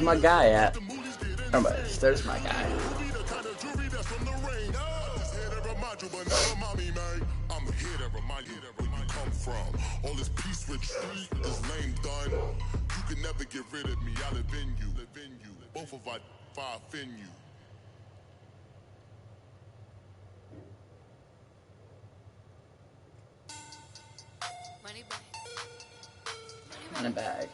my guy at? There's my guy. All this peace retreat is lame done. You can never get rid of me. I live in you. Both of our five in you. Money bag.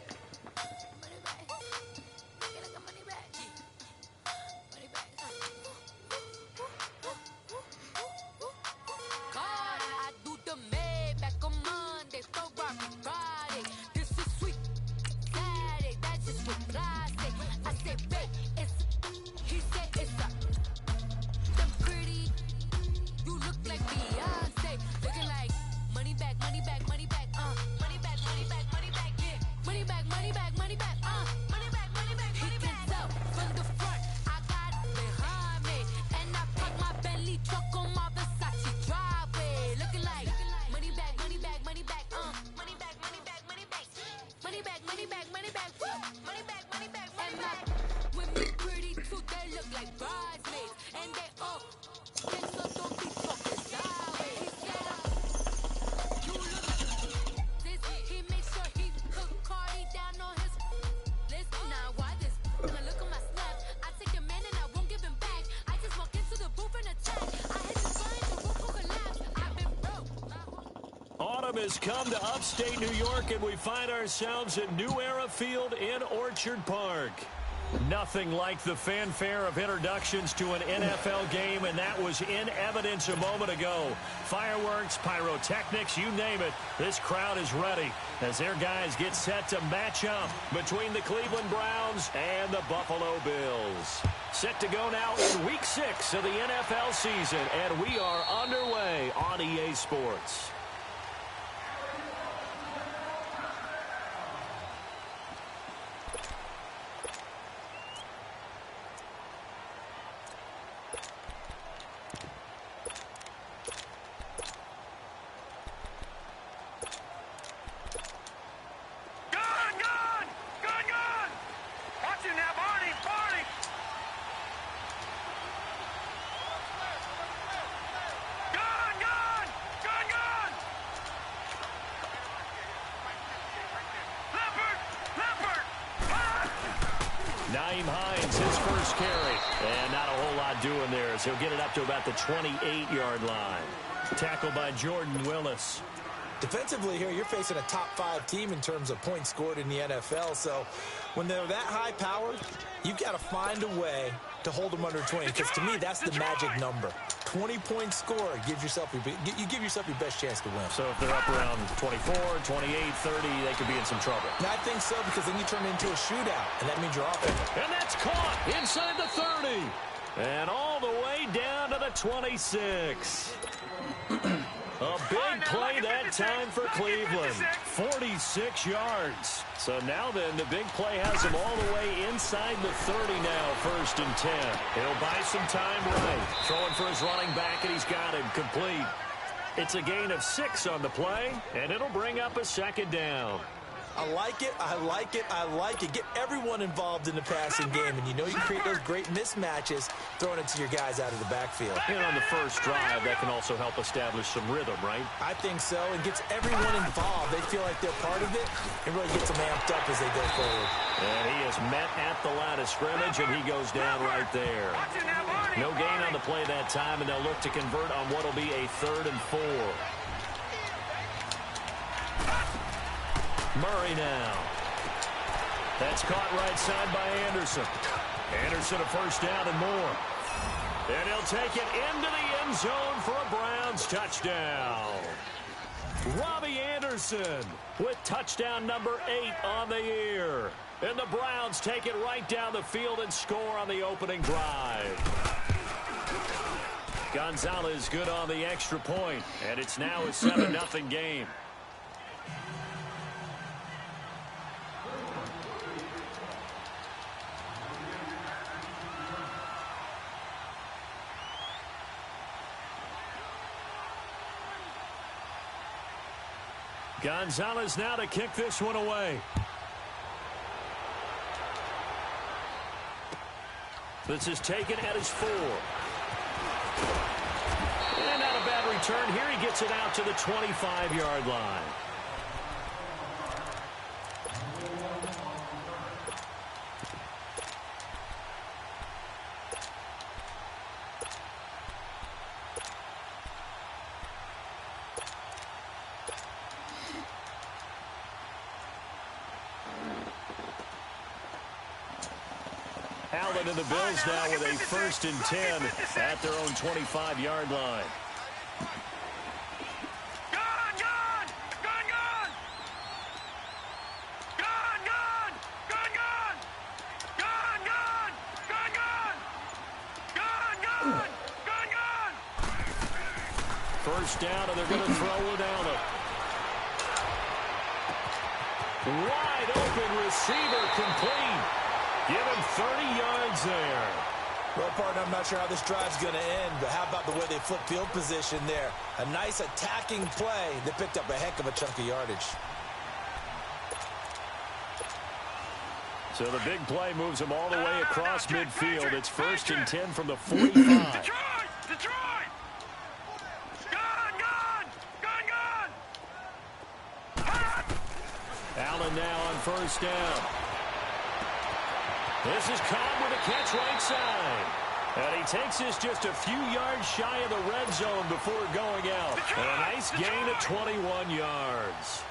Has come to upstate New York, and we find ourselves at New Era Field in Orchard Park. Nothing like the fanfare of introductions to an NFL game, and that was in evidence a moment ago. Fireworks, pyrotechnics, you name it. This crowd is ready as their guys get set to match up between the Cleveland Browns and the Buffalo Bills. Set to go now in Week 6 of the NFL season, and we are underway on EA Sports. His first carry, and not a whole lot doing there as he'll get it up to about the 28-yard line. Tackled by Jordan Willis. Defensively here, you're facing a top-5 team in terms of points scored in the NFL, so when they're that high-powered, you've got to find a way to hold them under 20, because to me, that's the magic number. 20-point score, you give yourself your best chance to win. So if they're up around 24, 28, 30, they could be in some trouble. I think so, because then you turn it into a shootout, and that means you're off it. And that's caught inside the 30. And all the way down to the 26. A big play that time for Cleveland. 46 yards. So now then, the big play has him all the way inside the 30 now, 1st and 10. He'll buy some time right. Throwing for his running back, and he's got him complete. It's a gain of 6 on the play, and it'll bring up a 2nd down. I like it, I like it, I like it. Get everyone involved in the passing game, and you know you create those great mismatches throwing it to your guys out of the backfield. And on the first drive, that can also help establish some rhythm, right? I think so. It gets everyone involved. They feel like they're part of it. It really gets them amped up as they go forward. And he is met at the line of scrimmage, and he goes down right there. No gain on the play that time, and they'll look to convert on what will be a 3rd and 4. Murray now. That's caught right side by Anderson. Anderson a first down and more. And he'll take it into the end zone for a Browns touchdown. Robbie Anderson with touchdown number 8 on the year. And the Browns take it right down the field and score on the opening drive. Gonzalez good on the extra point, and it's now a 7-0 game. Gonzalez now to kick this one away. This is taken at his 4. And not a bad return here. He gets it out to the 25-yard line. Allen and the Bills now with a 1st and 10 at their own 25-yard line. First down, and they're going to throw it Allen. Wide open receiver, complete. Give him 30 yards there. Well, partner, I'm not sure how this drive's going to end, but how about the way they flip field position there? A nice attacking play that picked up a heck of a chunk of yardage. So the big play moves him all the way across midfield. It's 1st and 10 from the 45. Allen now on 1st down. This is Cobb with a catch right side. And he takes this just a few yards shy of the red zone before going out. And a nice gain of 21 yards.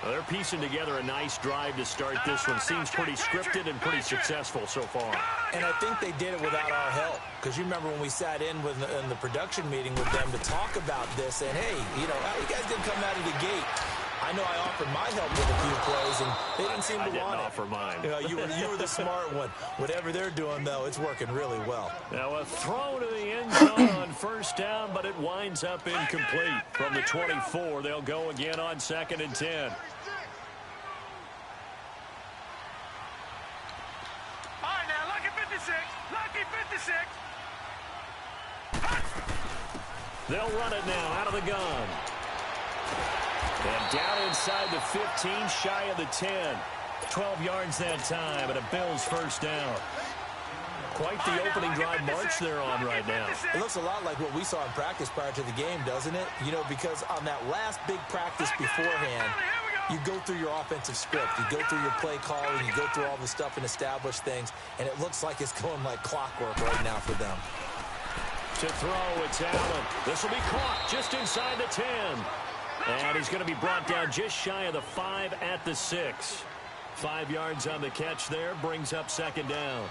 Well, they're piecing together a nice drive to start this one. Seems pretty scripted and pretty successful so far. And I think they did it without our help. Because you remember when we sat in the production meeting with them to talk about this. And, hey, you know, how you guys didn't come out of the gate? I know I offered my help with a few plays, and they didn't seem to want it. I didn't offer mine. You know, you were the smart one. Whatever they're doing, though, it's working really well. Now a throw to the end zone on 1st down, but it winds up incomplete. From the 24, they'll go again on 2nd and 10. All right, now, lucky 56. Lucky 56. They'll run it now out of the gun. And down inside the 15, shy of the 10. 12 yards that time, and a Bills 1st down. Quite the opening drive march they're on right now. It looks a lot like what we saw in practice prior to the game, doesn't it? You know, because on that last big practice beforehand, you go through your offensive script. You go through your play calling. You go through all the stuff and establish things. And it looks like it's going like clockwork right now for them. To throw, it's Allen. This will be caught just inside the 10. And he's going to be brought down just shy of the 5 at the 6. 5 yards on the catch there. Brings up 2nd down.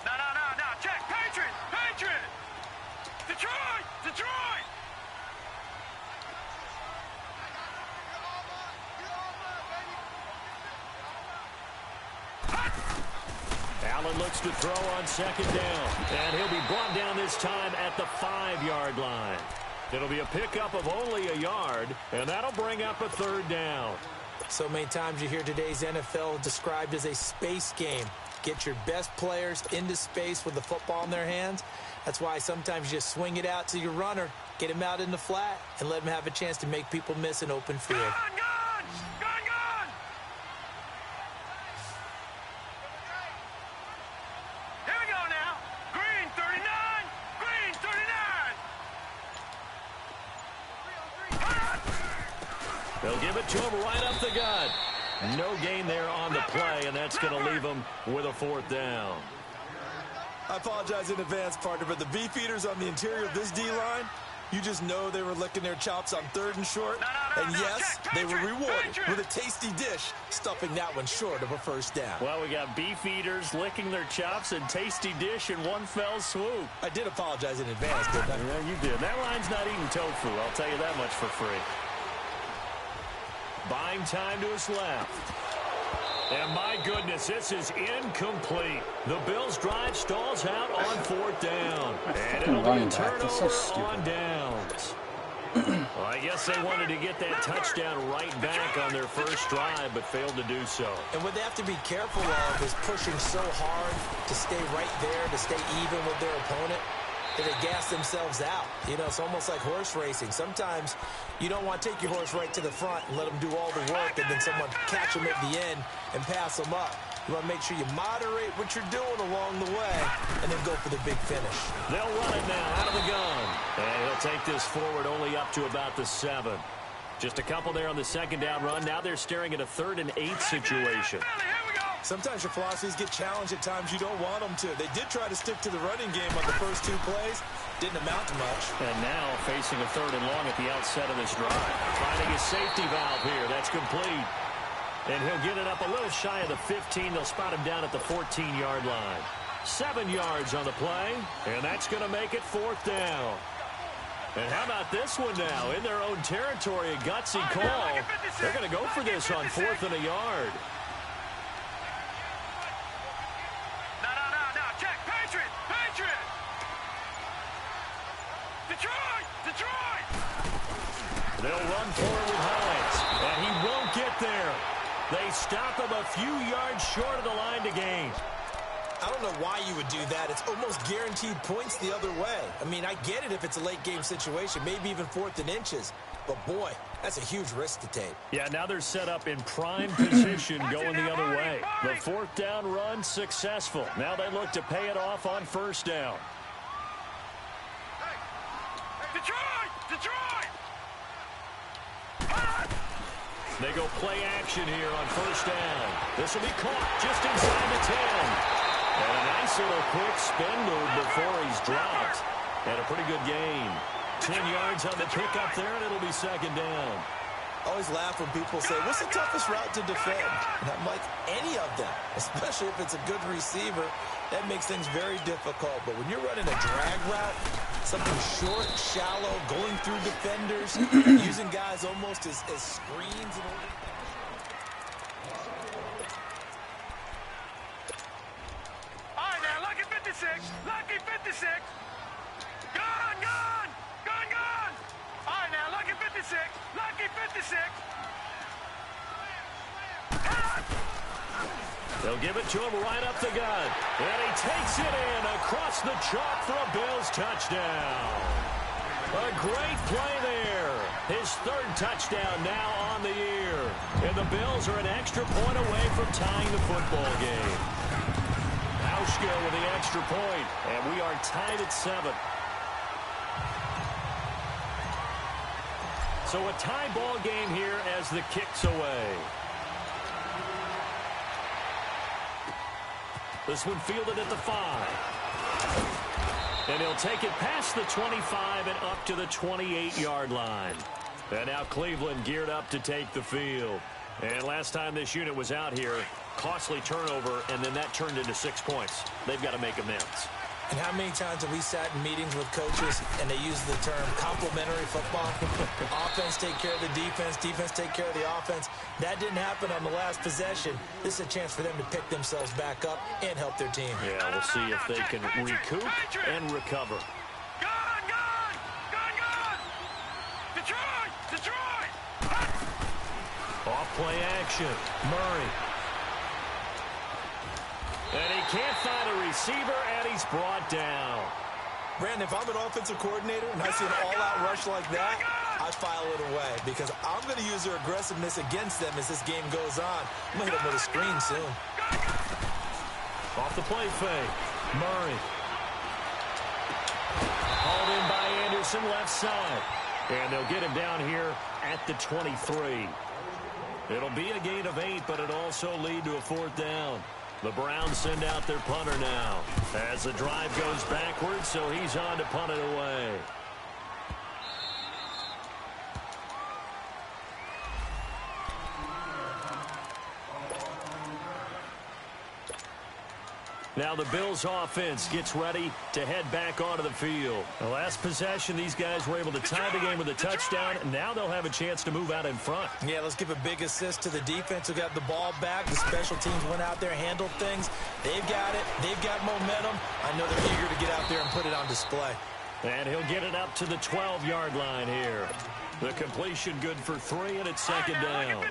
No. Check. Patriot. Detroit. Allen looks to throw on 2nd down. And he'll be brought down this time at the 5-yard line. It'll be a pickup of only a yard, and that'll bring up a 3rd down. So many times you hear today's NFL described as a space game. Get your best players into space with the football in their hands. That's why sometimes you just swing it out to your runner, get him out in the flat, and let him have a chance to make people miss an open field. Gun! Here we go now. Green 39. They'll give it to him right up the gut. No gain there on the play, and that's going to leave him with a 4th down. I apologize in advance, partner, but the beefeaters on the interior of this D-line, you just know they were licking their chops on 3rd and short. And yes, they were rewarded with a tasty dish, stuffing that one short of a 1st down. Well, we got beefeaters licking their chops and tasty dish in one fell swoop. I did apologize in advance, didn't I? Yeah, you did. That line's not eating tofu, I'll tell you that much for free. Buying time to his left. And my goodness, this is incomplete. The Bills' drive stalls out on 4th down. And it'll be a turnover on downs. Well, I guess they wanted to get that touchdown right back on their first drive, but failed to do so. And what they have to be careful of is pushing so hard to stay right there, to stay even with their opponent, that they gas themselves out. You know, it's almost like horse racing. Sometimes you don't want to take your horse right to the front and let them do all the work and then someone catch them at the end and pass them up. You want to make sure you moderate what you're doing along the way and then go for the big finish. They'll run it now out of the gun. And he'll take this forward only up to about the 7. Just a couple there on the second down run. Now they're staring at a 3rd and 8 situation. Sometimes your philosophies get challenged at times you don't want them to. They did try to stick to the running game on the first 2 plays. Didn't amount to much. And now facing a 3rd and long at the outset of this drive. Finding his safety valve here. That's complete. And he'll get it up a little shy of the 15. They'll spot him down at the 14-yard line. 7 yards on the play. And that's going to make it 4th down. And how about this one now? In their own territory, a gutsy call. They're going to go for this on 4th and a yard. No. Check. Patriot. Detroit. They'll run forward with Hines. And he won't get there. They stop him a few yards short of the line to gain. I don't know why you would do that. It's almost guaranteed points the other way. I mean, I get it if it's a late game situation, maybe even 4th and inches. But, boy, that's a huge risk to take. Yeah, now they're set up in prime position going the other way. The 4th down run successful. Now they look to pay it off on 1st down. Detroit! They go play action here on 1st down. This will be caught just inside the 10. And a nice little quick spin move before he's dropped. And a pretty good gain. 10 yards on the pickup there, and it'll be 2nd down. I always laugh when people say, what's the toughest route to defend? And I'm like, any of them, especially if it's a good receiver. That makes things very difficult. But when you're running a drag route, something short, shallow, going through defenders, using guys almost as screens in order. All right, now, lucky 56. Gun. All right, now, lucky 56. They'll give it to him right up the gut. And he takes it in across the chalk for a Bills touchdown. A great play there. His 3rd touchdown now on the year. And the Bills are an extra point away from tying the football game. Hauschka with the extra point. And we are tied at 7. So a tie ball game here as the kick's away. This one fielded at the 5. And he'll take it past the 25 and up to the 28-yard line. And now Cleveland geared up to take the field. And last time this unit was out here, costly turnover, and then that turned into 6 points. They've got to make amends. And how many times have we sat in meetings with coaches and they use the term complementary football? Offense take care of the defense, defense take care of the offense. That didn't happen on the last possession. This is a chance for them to pick themselves back up and help their team. Yeah, we'll see if they can recoup and recover. Gun! Detroit! Off play action. Murray. And he can't find a receiver, and he's brought down. Brandon, if I'm an offensive coordinator and I see an all-out rush like that, I file it away because I'm going to use their aggressiveness against them as this game goes on. I'm going to hit them with a screen soon. Off the play fake. Murray. Hauled in by Anderson, left side. And they'll get him down here at the 23. It'll be a gain of 8, but it'll also lead to a 4th down. The Browns send out their punter now as the drive goes backwards, so he's on to punt it away. Now the Bills offense gets ready to head back onto the field. The last possession, these guys were able to tie the game with a touchdown, and now they'll have a chance to move out in front. Yeah, let's give a big assist to the defense who got the ball back. The special teams went out there, handled things. They've got it. They've got momentum. I know they're eager to get out there and put it on display. And he'll get it up to the 12-yard line here. The completion good for 3, and it's 2nd down.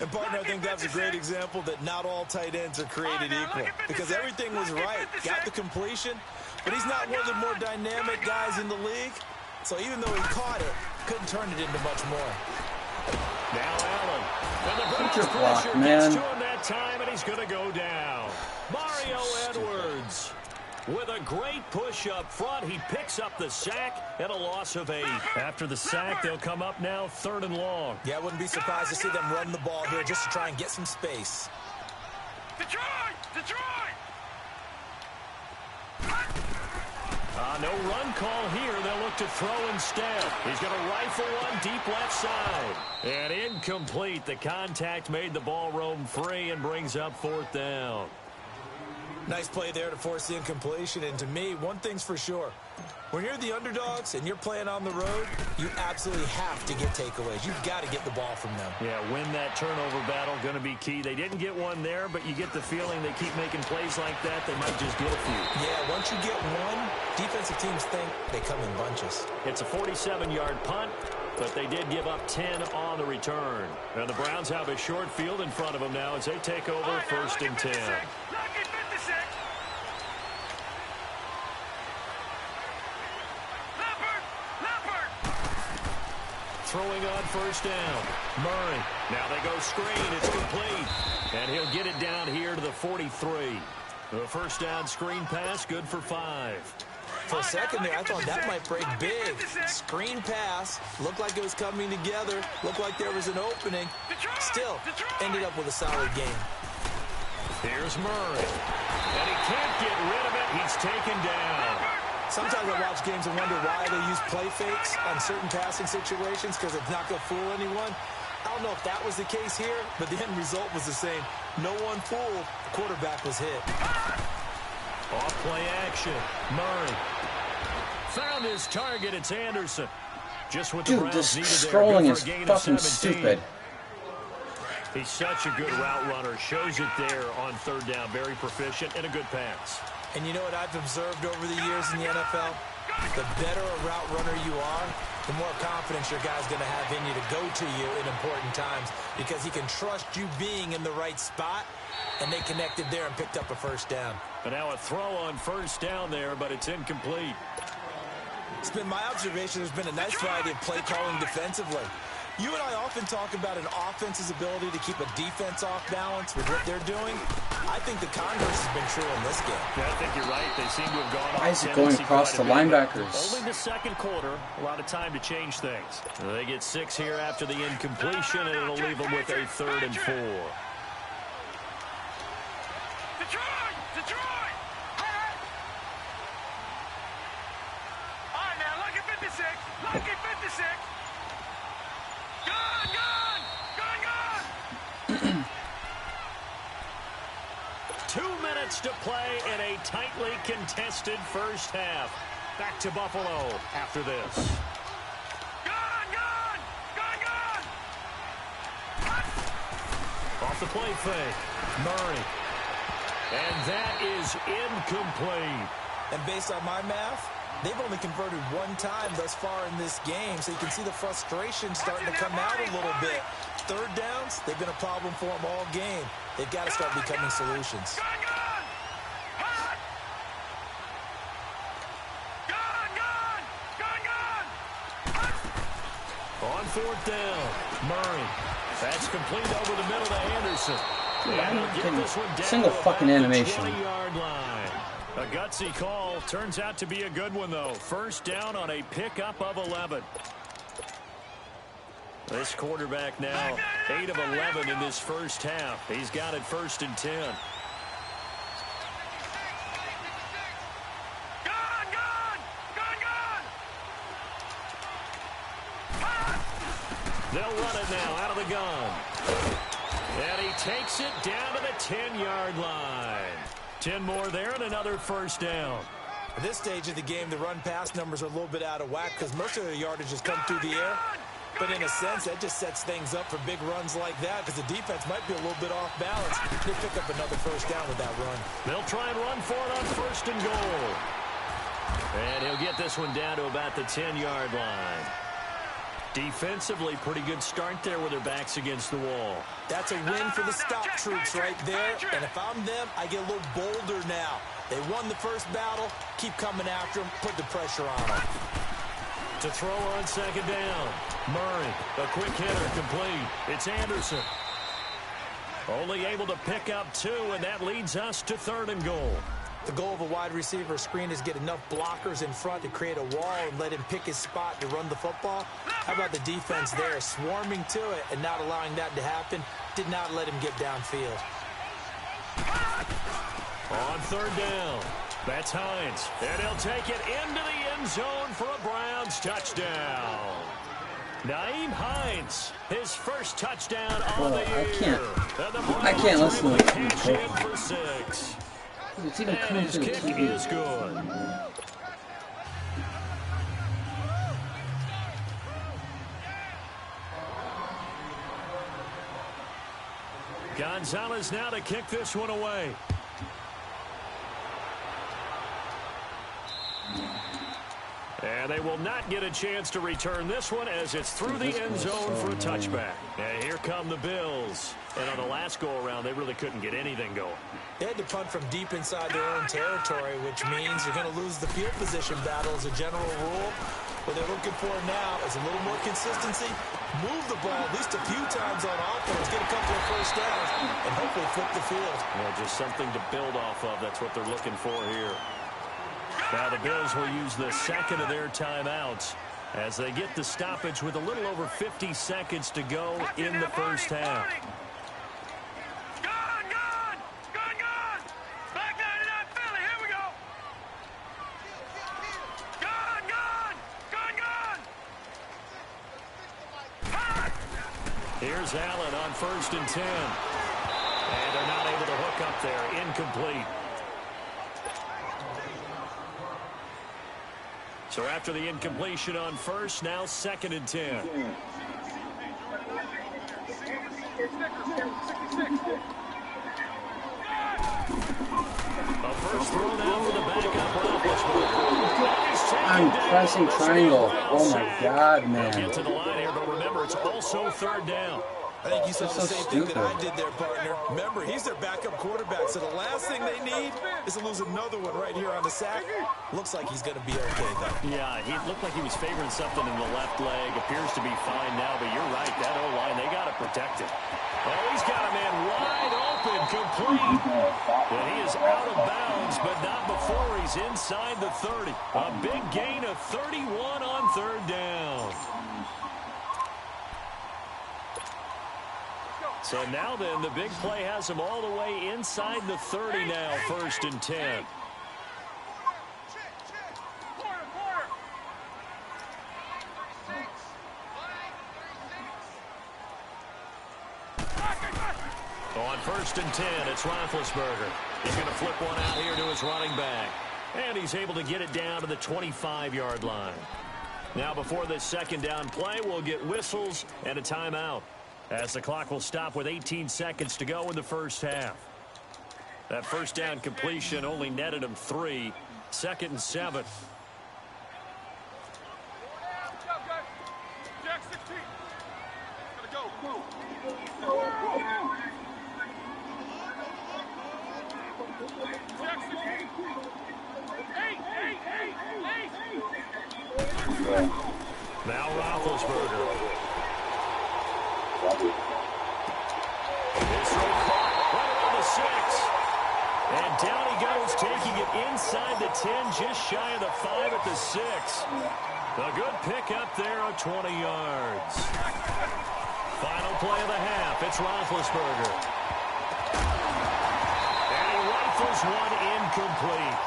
And, partner, I think that's a great example that not all tight ends are created equal. Because everything was right. Got the completion, but he's not one of the more dynamic guys in the league. So even though he caught it, couldn't turn it into much more. Now Allen. And the Browns block, pressure man. gets to him that time, and he's going to go down. Mario Edwards with a great push up front. He picks up the sack and a loss of 8. After the sack, they'll come up now 3rd and long. Yeah, I wouldn't be surprised to see them run the ball here just to try and get some space. Detroit! Detroit! No run call here. They'll look to throw instead. He's going to rifle one deep left side. And incomplete. The contact made the ball roam free and brings up 4th down. Nice play there to force the incompletion. And to me, one thing's for sure. When you're the underdogs and you're playing on the road, you absolutely have to get takeaways. You've got to get the ball from them. Yeah, win that turnover battle, going to be key. They didn't get one there, but you get the feeling they keep making plays like that, they might just get a few. Yeah, once you get one, defensive teams think they come in bunches. It's a 47-yard punt, but they did give up 10 on the return. And the Browns have a short field in front of them now as they take over 1st and 10. Lucky 56. Throwing on 1st down. Murray. Now they go screen. It's complete. And he'll get it down here to the 43. The 1st down screen pass, good for 5. For a second there, I thought that might break big. Screen pass. Looked like it was coming together. Looked like there was an opening. Still, ended up with a solid game. Here's Murray. And he can't get rid of it. He's taken down. Sometimes I watch games and wonder why they use play fakes on certain passing situations because it's not going to fool anyone. I don't know if that was the case here, but the end result was the same. No one fooled. The quarterback was hit. Off play action. Murray found his target. It's Anderson. Just what the Dude, Browns this needed there. scrolling Good is for a gain of fucking 17. stupid. He's such a good route runner. Shows it there on 3rd down. Very proficient and a good pass. And you know what I've observed over the years in the NFL? The better a route runner you are, the more confidence your guy's going to have in you to go to you in important times because he can trust you being in the right spot, and they connected there and picked up a 1st down. But now a throw on 1st down there, but it's incomplete. It's been my observation there's been a nice variety of play calling defensively. You and I often talk about an offense's ability to keep a defense off balance with what they're doing. I think the converse has been true in this game. Yeah, I think you're right. They seem to have gone off. Why is it going across the linebackers? Only the 2nd quarter. A lot of time to change things. They get 6 here after the incompletion, and it'll leave them with a 3rd and 4. Detroit! Detroit! All right, now, lucky 56. Lucky 56. Gun! Gun! Gun! Gun! 2 minutes to play in a tightly contested 1st half. Back to Buffalo after this. Gun! Gun! Gun! Gun! Off the play fake. Murray. And that is incomplete. And based on my math, they've only converted one time thus far in this game, so you can see the frustration starting to come out a little bit. 3rd downs, they've been a problem for them all game. They've got to start becoming solutions. Gun! Gun! Hot! Gun! Gun! Gun! Gun! On 4th down, Murray. That's complete over the middle to Anderson. And he'll get this one down Single to fucking about the animation. 20-yard line. A gutsy call. Turns out to be a good one, though. 1st down on a pickup of 11. This quarterback now 8 of 11 in this 1st half. He's got it 1st and 10. Gun! Gun! Gun! Gun! They'll run it now out of the gun. And he takes it down to the 10-yard line. 10 more there and another 1st down. At this stage of the game, the run-pass numbers are a little bit out of whack because most of the yardage has come through the air. But in a sense, that just sets things up for big runs like that because the defense might be a little bit off balance. They pick up another 1st down with that run. They'll try and run for it on 1st and goal. And he'll get this one down to about the 10-yard line. Defensively, pretty good start there with their backs against the wall. That's a win for the stop troops right there. And if I'm them, I get a little bolder now. They won the 1st battle. Keep coming after them. Put the pressure on them. To throw on 2nd down. Murray, a quick hitter, complete. It's Anderson. Only able to pick up 2, and that leads us to 3rd and goal. The goal of a wide receiver screen is get enough blockers in front to create a wall and let him pick his spot to run the football. How about the defense there, swarming to it and not allowing that to happen? Did not let him get downfield. On 3rd down, that's Hines, and he'll take it into the end zone for a Browns touchdown. Naeem Hines, his first touchdown on the year. I can't listen to it. For 6. It's even And his kick is good. Gonzalez now to kick this one away. And they will not get a chance to return this one as it's through the end zone for a touchback. And here come the Bills. And on the last go-around, they really couldn't get anything going. They had to punt from deep inside their own territory, which means you're going to lose the field position battle as a general rule. What they're looking for now is a little more consistency, move the ball at least a few times on offense, get a couple of first downs, and hopefully flip the field. Well, just something to build off of. That's what they're looking for here. Now the Bills will use the second of their timeouts as they get the stoppage with a little over 50 seconds to go in the first half. Here's Allen on 1st and 10. And they're not able to hook up there. Incomplete. So after the incompletion on 1st, now 2nd and 10. A first throw now for the backup. I'm pressing triangle. Oh my God, man. Get to the line here, but remember, it's also 3rd down. I think you saw the same thing that I did there, partner. Remember, he's their backup quarterback, so the last thing they need is to lose another one right here on the sack. Looks like he's going to be okay, though. Yeah, he looked like he was favoring something in the left leg. Appears to be fine now, but you're right. That O-line, they got to protect it. Oh, he's got a man wide open, complete. And he is out of bounds, but not before he's inside the 30. A big gain of 31 on 3rd down. So now then, the big play has him all the way inside the 30 now, 1st and 10. On 1st and 10, it's Roethlisberger. He's going to flip one out here to his running back. And he's able to get it down to the 25-yard line. Now before this 2nd down play, we'll get whistles and a timeout, as the clock will stop with 18 seconds to go in the first half. That first down completion only netted him 3. 2nd and 7. Now Roethlisberger. His throw caught right around the 6. And down he goes, taking it inside the 10, just shy of the 5 at the 6. A good pick up there of 20 yards. Final play of the half. It's Roethlisberger. And he rifles one incomplete.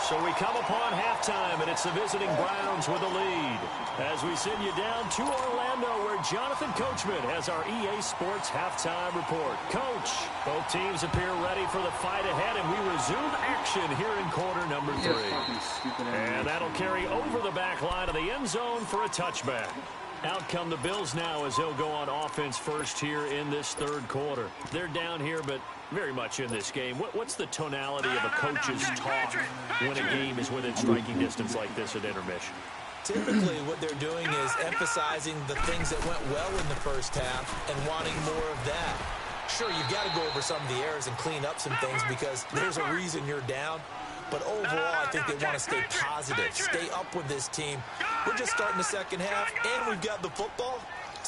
So we come upon halftime, and it's the visiting Browns with a lead. As we send you down to Orlando, where Jonathan Coachman has our EA Sports halftime report. Coach, both teams appear ready for the fight ahead, and we resume action here in quarter number 3. And that'll carry over the back line of the end zone for a touchback. Out come the Bills now as they'll go on offense first here in this 3rd quarter. They're down here, but very much in this game. What's the tonality of a coach's talk when a game is within striking distance like this at intermission? Typically, what they're doing is emphasizing the things that went well in the first half and wanting more of that. Sure, you've got to go over some of the errors and clean up some things because there's a reason you're down. But overall, I think they want to stay positive, stay up with this team. We're just starting the second half, and we've got the football.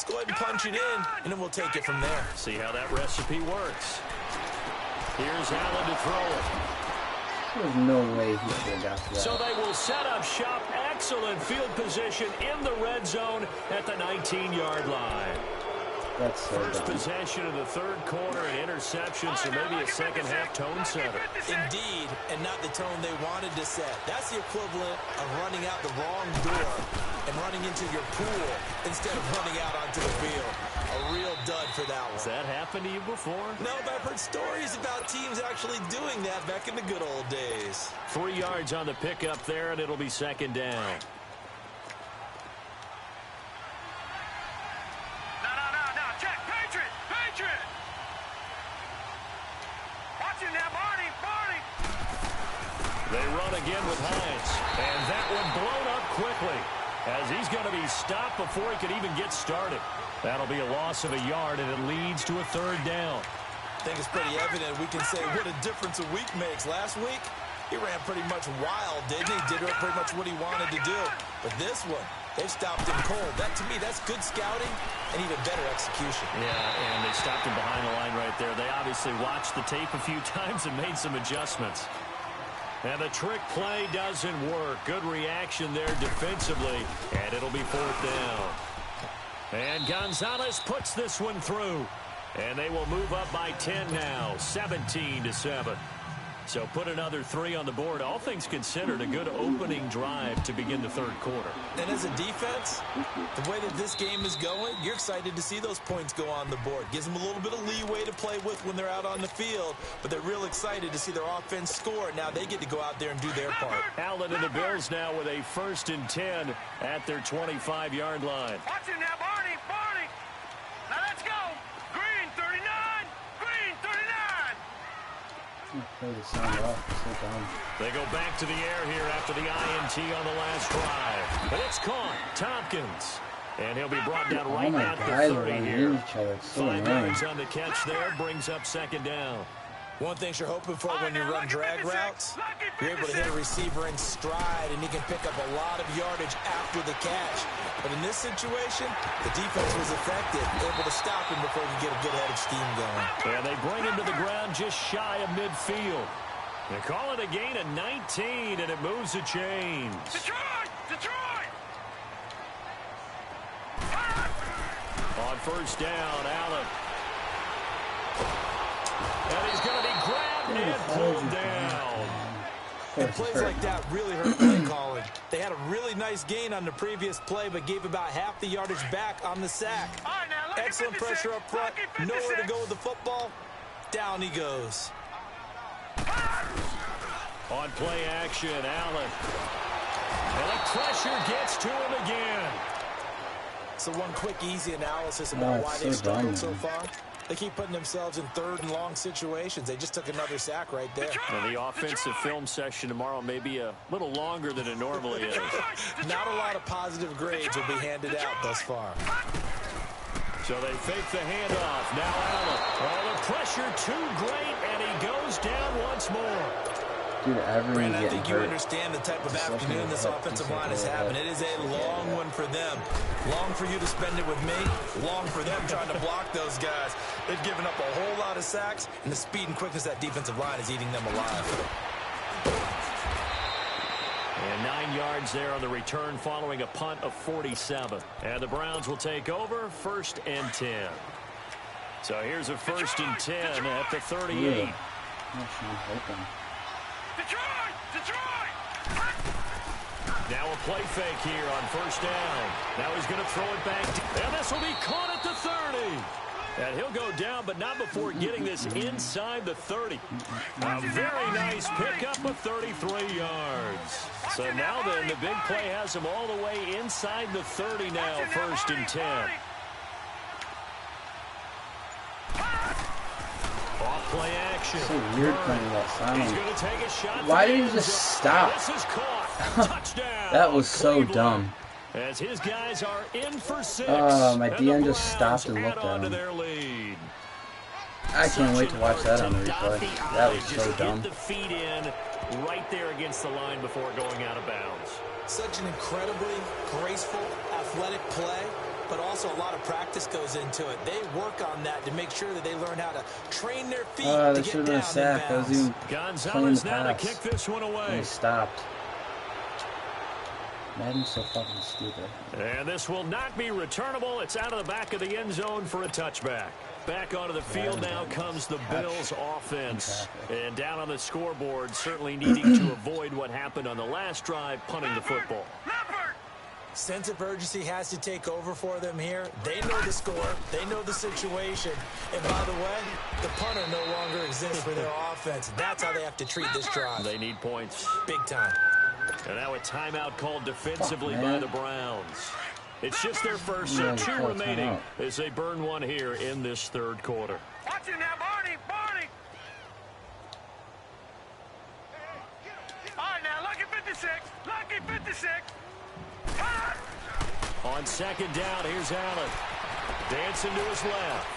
Let's go ahead and punch it in, and then we'll take it from there. See how that recipe works. Here's Allen to throw it. There's no way he should have got to that. So they will set up shop. Excellent field position in the red zone at the 19-yard line. That's so First dumb. possession of the third quarter, an interception, so maybe a second-half tone setter. Indeed, and not the tone they wanted to set. That's the equivalent of running out the wrong door and running into your pool instead of running out onto the field. A real dud for that one. Has that happened to you before? No, but I've heard stories about teams actually doing that back in the good old days. 3 yards on the pickup there, and it'll be second down. No, check. Patriot. Watch him now, Barney. They run again with Hines, and that one blown up quickly as he's going to be stopped before he could even get started. That'll be a loss of a yard, and it leads to a third down. I think it's pretty evident we can say what a difference a week makes. Last week, he ran pretty much wild, didn't he? Did pretty much what he wanted to do. But this one, they've stopped him cold. That, to me, that's good scouting and even better execution. Yeah, and they stopped him behind the line right there. They obviously watched the tape a few times and made some adjustments. And the trick play doesn't work. Good reaction there defensively, and it'll be fourth down. And Gonzalez puts this one through. And they will move up by 10 now, 17-7. So put another 3 on the board. All things considered, a good opening drive to begin the third quarter. And as a defense, the way that this game is going, you're excited to see those points go on the board. Gives them a little bit of leeway to play with when they're out on the field, but they're real excited to see their offense score. Now they get to go out there and do their part. Allen and the Bills now with a 1st and 10 at their 25-yard line. Watch him now, Barney. Now let's go. Green 39. Play the sound off. It's so dumb. They go back to the air here after the INT on the last drive. But it's caught. Tompkins. And he'll be brought down right at the 30 here. Each other. It's so 5 annoying. yards on the catch there. Brings up second down. One thing you're hoping for when you run drag routes, you're able to hit a receiver in stride, and he can pick up a lot of yardage after the catch. But in this situation, the defense was effective, able to stop him before he could get a good head of steam going. And they bring him to the ground just shy of midfield. They call it a gain of 19, and it moves the chains. Detroit! On first down, Allen. And he's going to be grabbed and pulled down. And plays like that really hurt play calling. They had a really nice gain on the previous play, but gave about half the yardage back on the sack. Excellent pressure up front. Nowhere to go with the football. Down he goes. On play action, Allen. And the pressure gets to him again. So one quick, easy analysis about why they've struggled so far. They keep putting themselves in third and long situations. They just took another sack right there. And the offensive film session tomorrow may be a little longer than it normally is. Not a lot of positive grades will be handed out thus far. So they fake the handoff. Now Allen. Oh, the pressure too great, and he goes down once more. Dude, everyone's Brandon, I getting think you hurt. understand the type of afternoon this offensive line is having. It is a long one for them. Long for you to spend it with me. Long for them trying to block those guys. They've given up a whole lot of sacks, and the speed and quickness of that defensive line is eating them alive. And 9 yards there on the return following a punt of 47. And the Browns will take over 1st and 10. So here's a 1st and 10 at the 38. Now a play fake here on first down. Now he's going to throw it back. And this will be caught at the 30. And he'll go down, but not before getting this inside the 30. A very nice pickup of 33 yards. So now then, the big play has him all the way inside the 30 now, 1st and 10. Off play action. So weird playing that sound. He's going to take a shot. Why did he just stop? This is caught. Touchdown. That was so Cleveland. Dumb. As his guys are in for 6. Oh, my and DM the just stopped and Browns looked add at on to him. their lead. I can't wait to watch that on the replay. That was so dumb. Get the feet in right there against the line before going out of bounds. Such an incredibly graceful, athletic play. but also a lot of practice goes into it. They work on that to make sure that they learn how to train their feet to That get should have down been a sack. That was even Gonzalez now to pass. kick this one And away. he stopped. Madden's so fucking stupid. And this will not be returnable. It's out of the back of the end zone for a touchback. Back onto the field now comes the Bills offense. And down on the scoreboard, certainly needing to avoid what happened on the last drive, punting the football. Sense of urgency has to take over for them here. They know the score. They know the situation. And by the way, the punter no longer exists for their offense. That's how they have to treat this drive. They need points. Big time. And now a timeout called defensively by the Browns. It's just their first, so 2 remaining as they burn one here in this third quarter. Watch it now, Barney, Barney. All right, now, lucky 56, lucky 56. On second down, here's Allen. Dancing to his left.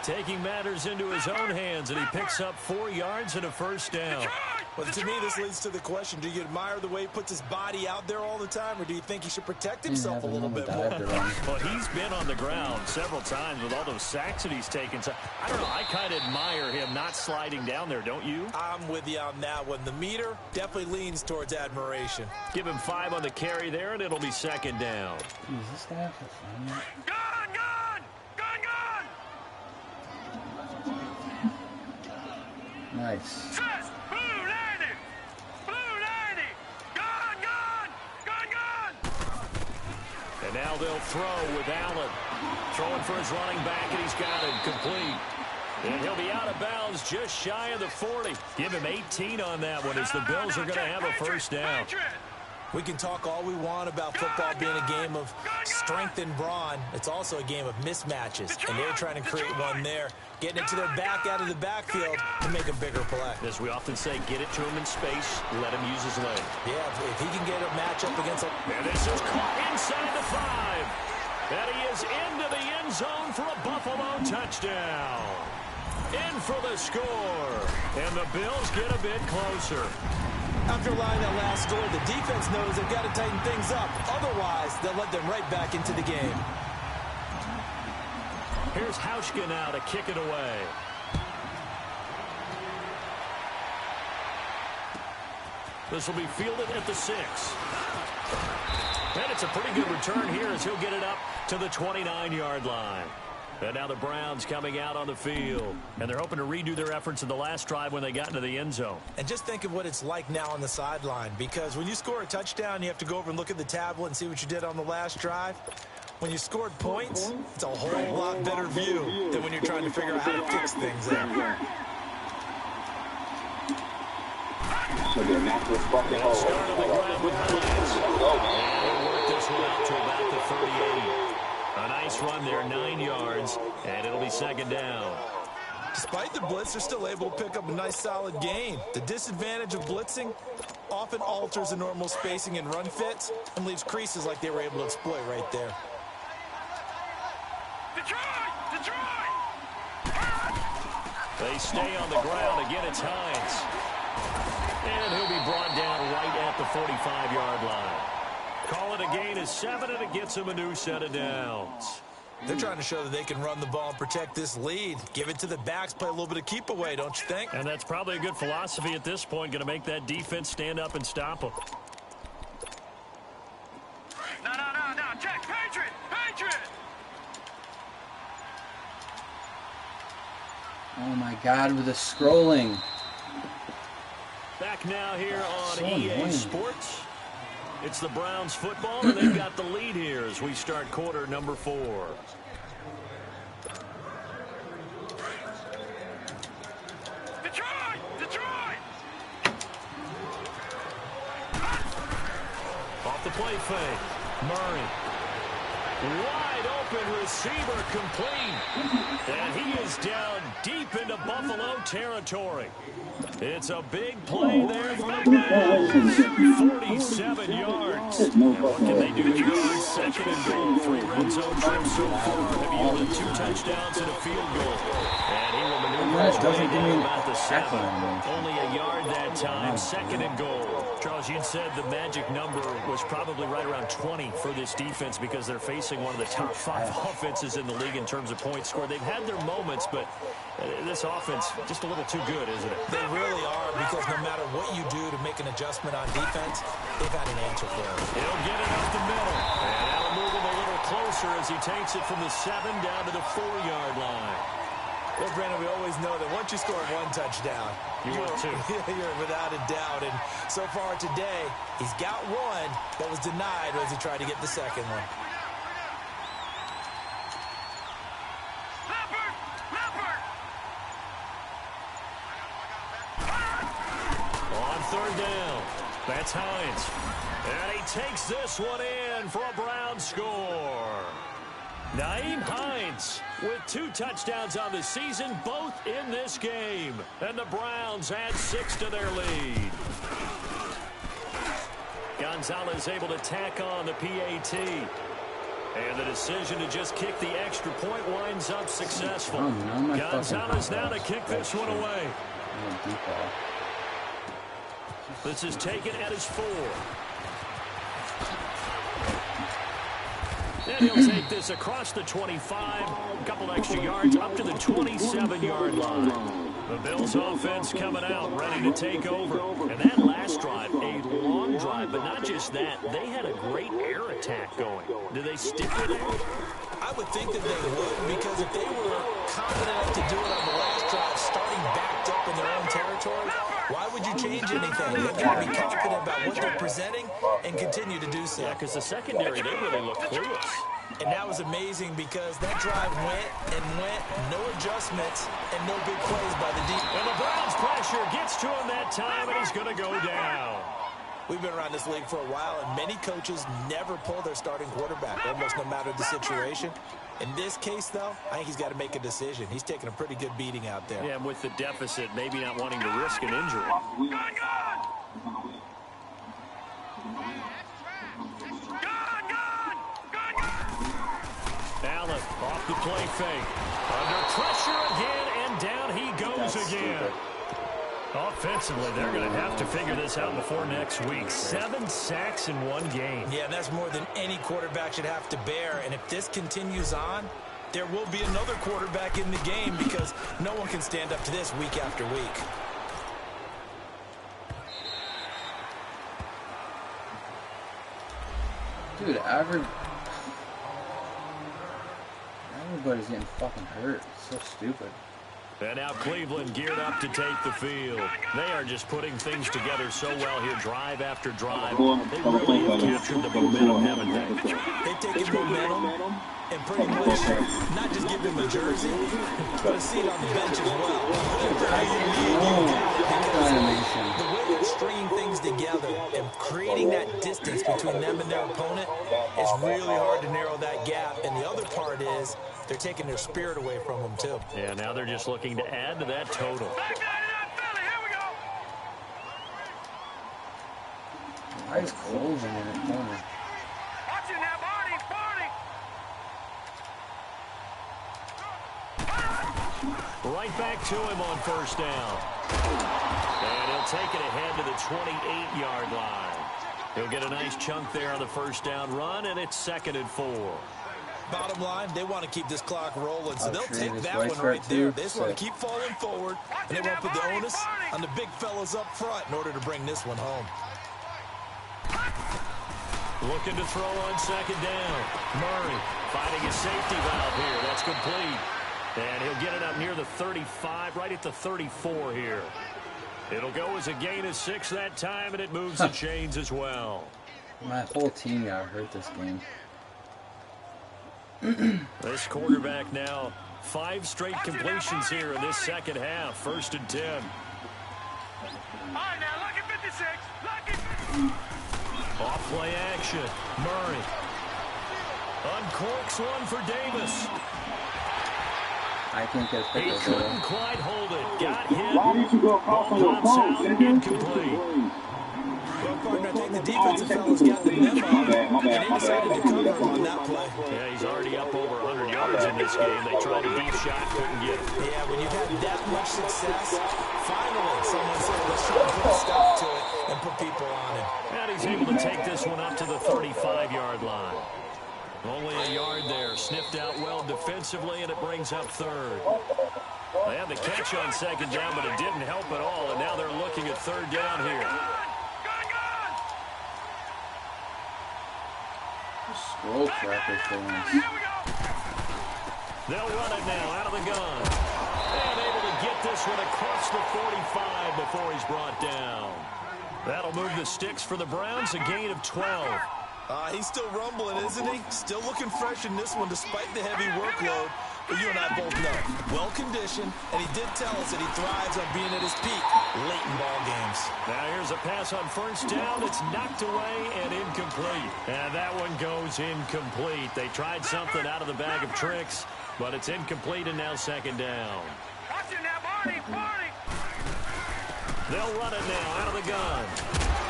Taking matters into his own hands, and he picks up 4 yards and a first down. Well, to me, this leads to the question, do you admire the way he puts his body out there all the time, or do you think he should protect himself a little bit more? Well, he's been on the ground several times with all those sacks that he's taken. So, I don't know, I kind of admire him not sliding down there, don't you? I'm with you on that one. The meter definitely leans towards admiration. Give him 5 on the carry there, and it'll be second down. Is this guy for fun? Gone, gone, gone, gone. Nice. Says, blue 90, blue 90. Gone, gone, gone, gone. And now they'll throw with Allen. Throwing for his running back, and he's got it complete. And he'll be out of bounds just shy of the 40. Give him 18 on that one as the Bills are going to have a first down. We can talk all we want about football being a game of strength and brawn. It's also a game of mismatches, and they're trying to create one there, getting it to their back out of the backfield to make a bigger play. As we often say, get it to him in space, let him use his leg. Yeah, if he can get a matchup against a... And this is caught inside the 5. And he is into the end zone for a Buffalo touchdown. In for the score. And the Bills get a bit closer. After allowing that last score, the defense knows they've got to tighten things up. Otherwise, they'll let them right back into the game. Here's Hauschka now to kick it away. This will be fielded at the 6. And it's a pretty good return here as he'll get it up to the 29-yard line. And now the Browns coming out on the field. And they're hoping to redo their efforts in the last drive when they got into the end zone. And just think of what it's like now on the sideline. Because when you score a touchdown, you have to go over and look at the tablet and see what you did on the last drive. When you scored points, it's a whole lot better view than when you're trying to figure out how to fix things there. They'll start on the ground with Hines. And they'll work this one out to about the 38. A nice run there, 9 yards, and it'll be second down. Despite the blitz, they're still able to pick up a nice solid gain. The disadvantage of blitzing often alters the normal spacing and run fits and leaves creases like they were able to exploit right there. Detroit, Detroit. They stay on the ground. Again, it's Hines. And he'll be brought down right at the 45-yard line. Call it a gain of 7, and it gets him a new set of downs. They're trying to show that they can run the ball and protect this lead. Give it to the backs, play a little bit of keep away, don't you think? And that's probably a good philosophy at this point, going to make that defense stand up and stop them. No, check, Patriot, Patriot. Oh my God, with the scrolling. Back now here on So EA annoying. Sports. It's the Browns football, and they've got the lead here as we start quarter number 4. Detroit, Detroit. Off the play fake. Murray. Wide open receiver complete. And he is down deep into Buffalo territory. It's a big play there for the Browns. 47 yards. And what can they do here on second and goal? 3 red zone trips so far. Have yielded 2 touchdowns and a field goal. And he will maneuver his way down about the 7. Only a yard that time. Second and goal. Charles, you said the magic number was probably right around 20 for this defense because they're facing one of the top 5 offenses in the league in terms of points scored. They've had their moments, but this offense just a little too good, isn't it? They really are, because no matter what you do to make an adjustment on defense, they've had an answer for it. He'll get it up the middle. And that'll move him a little closer as he takes it from the 7 down to the 4-yard line. Well, Brandon, we always know that once you score 1 touchdown, you're without a doubt. And so far today, he's got 1, but was denied as he tried to get the second one. On 3rd down, that's Hines. And he takes this one in for a Brown score. Nyheim Hines with 2 touchdowns on the season, both in this game. And the Browns add 6 to their lead. Gonzalez able to tack on the PAT. And the decision to just kick the extra point winds up successful. Gonzalez now to kick this one away. This is taken at his 4. And he'll take this across the 25, a couple extra yards up to the 27-yard line. The Bills offense coming out, ready to take over. And that last drive, a long drive, but not just that. They had a great air attack going. Do they stick with it? I would think that they would, because if they were confident enough to do it on the last drive, starting backed up in their own territory, why would you change anything? They've got to be confident about what they're presenting and continue to do so. Yeah, because the secondary, they really look clueless. And that was amazing because that drive went and went, no adjustments, and no big plays by the defense. And the Browns pressure gets to him that time, and he's going to go down. We've been around this league for a while, and many coaches never pull their starting quarterback, almost no matter the situation. In this case, though, I think he's got to make a decision. He's taking a pretty good beating out there. Yeah, and with the deficit, maybe not wanting to risk an injury. Allen off the play fake. Under pressure again, and down he goes again. Offensively, they're going to have to figure this out before next week. 7 sacks in 1 game. Yeah, and that's more than any quarterback should have to bear. And if this continues on, there will be another quarterback in the game because no one can stand up to this week after week. Dude, everybody's getting fucking hurt. It's so stupid. And now Cleveland geared up to take the field. They are just putting things together so well here, drive after drive. They really have captured the momentum, haven't they? They've taken momentum and pretty much not just give them a jersey, but a seat on the bench as well. The way they're stringing things together and creating that distance between them and their opponent is really hard to narrow that gap. And the other part is they're taking their spirit away from them, too. Yeah, now they're just looking to add to that total. Why is closing in the corner? Watching that body, Right back to him on 1st down. And he'll take it ahead to the 28-yard line. He'll get a nice chunk there on the 1st down run, and it's 2nd and 4. Bottom line, they want to keep this clock rolling, so they'll take that one right there. They just want to keep falling forward, and they want to put the onus on the big fellas up front in order to bring this one home. Looking to throw on 2nd down. Murray finding a safety valve here. That's complete. And he'll get it up near the 35, right at the 34 here. It'll go as a gain of 6 that time, and it moves the chains as well. My whole team got hurt this game. This quarterback now 5 straight completions here in this second half. 1st and 10. All right, now, lucky 56. Lucky 56. Off play action. Murray. Uncorks one for Davis. I can't get a He pick couldn't quite hold it. Got hit. Why did you go across on your Pops phone, out, Cinder? incomplete. Well, partner, I think the defensive fellas got the memo, and they decided to cover him on that play. Yeah, he's already up over 100 yards in this game. They tried a deep shot, couldn't get it. Yeah, when you've had that much success, finally someone said, let's try to put a stop to it and put people on it. And he's able to take this one up to the 35-yard line. Only a yard there. Sniffed out well defensively, and it brings up third. They had the catch on second down, but it didn't help at all, and now they're looking at third down here. Scroll cracker things. They'll run it now out of the gun. And able to get this one across the 45 before he's brought down. That'll move the sticks for the Browns, a gain of 12. He's still rumbling, isn't he? Still looking fresh in this one despite the heavy workload. But you and I both know, well-conditioned, and he did tell us that he thrives on being at his peak late in ball games. Now here's a pass on first down. It's knocked away and incomplete. And that one goes incomplete. They tried something out of the bag of tricks, but it's incomplete and now second down. Watch it now, Barney, Barney. They'll run it now out of the gun.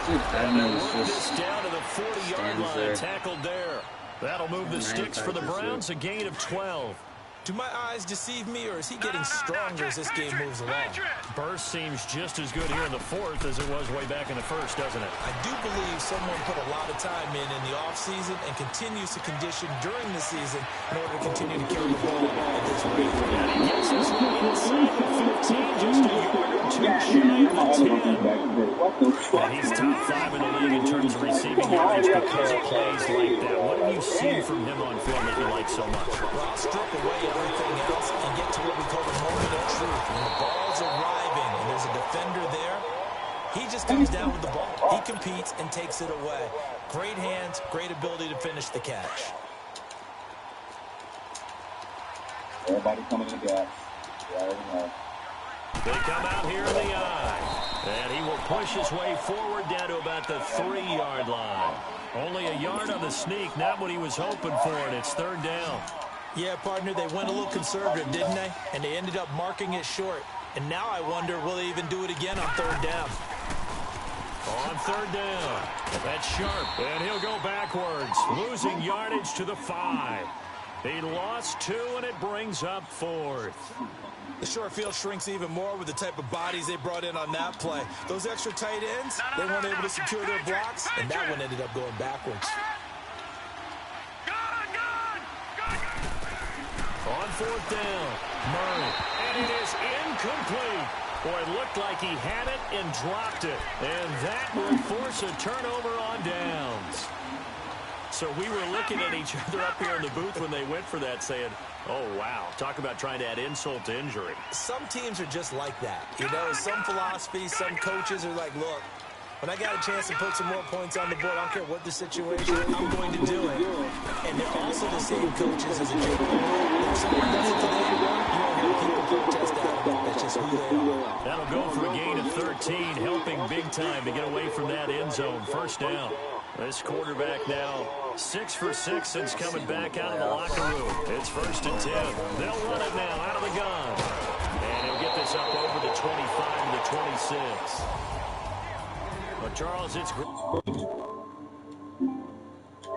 Dude, And they'll Edmonds work just this down to the 40-yard line. there. Tackled there. That'll move the sticks for the Browns, a gain of 12. Do my eyes deceive me, or is he getting stronger as this game moves along? Burst seems just as good here in the fourth as it was way back in the first, doesn't it? I do believe someone put a lot of time in the offseason and continues to condition during the season in order to continue to carry the ball at this rate. And he gets this one inside the 15, just a yard or two shy of the 10. And he's top 5 in the league in terms of receiving yardage because of plays like that. What have you seen from him on film that you like so much? Well, I'll strip away everything else and get to what we call the moment of truth. When the ball's arriving and there's a defender there, he just comes down with the ball. He competes and takes it away. Great hands, great ability to finish the catch. Everybody coming in the gap. You already know. They come out here in the eye. And he will push his way forward down to about the 3-yard line. Only a yard on the sneak, not what he was hoping for, and it's third down. Yeah, partner, they went a little conservative, didn't they? And they ended up marking it short. And now I wonder, will they even do it again on third down? On third down, that's Sharp, and he'll go backwards, losing yardage to the 5. He lost 2, and it brings up fourth. The short field shrinks even more with the type of bodies they brought in on that play. Those extra tight ends, they weren't able to secure their blocks, and that one ended up going backwards. On fourth down, Murray, and it is incomplete. Boy, it looked like he had it and dropped it, and that will force a turnover on downs. So we were looking at each other up here in the booth when they went for that, saying, oh, wow, talk about trying to add insult to injury. Some teams are just like that. You know, some philosophies, some coaches are like, look, when I got a chance to put some more points on the board, I don't care what the situation, I'm going to do it. And they're also the same coaches as a general rule. If someone does it to them, you won't hear people protest out of it. That's just who they are. That'll go for a gain of 13, helping big time to get away from that end zone. First down. This quarterback now 6 for 6 since coming back out of the locker room. It's first and 10. They'll run it now out of the gun. And he'll get this up over the 25 to the 26. But Charles, it's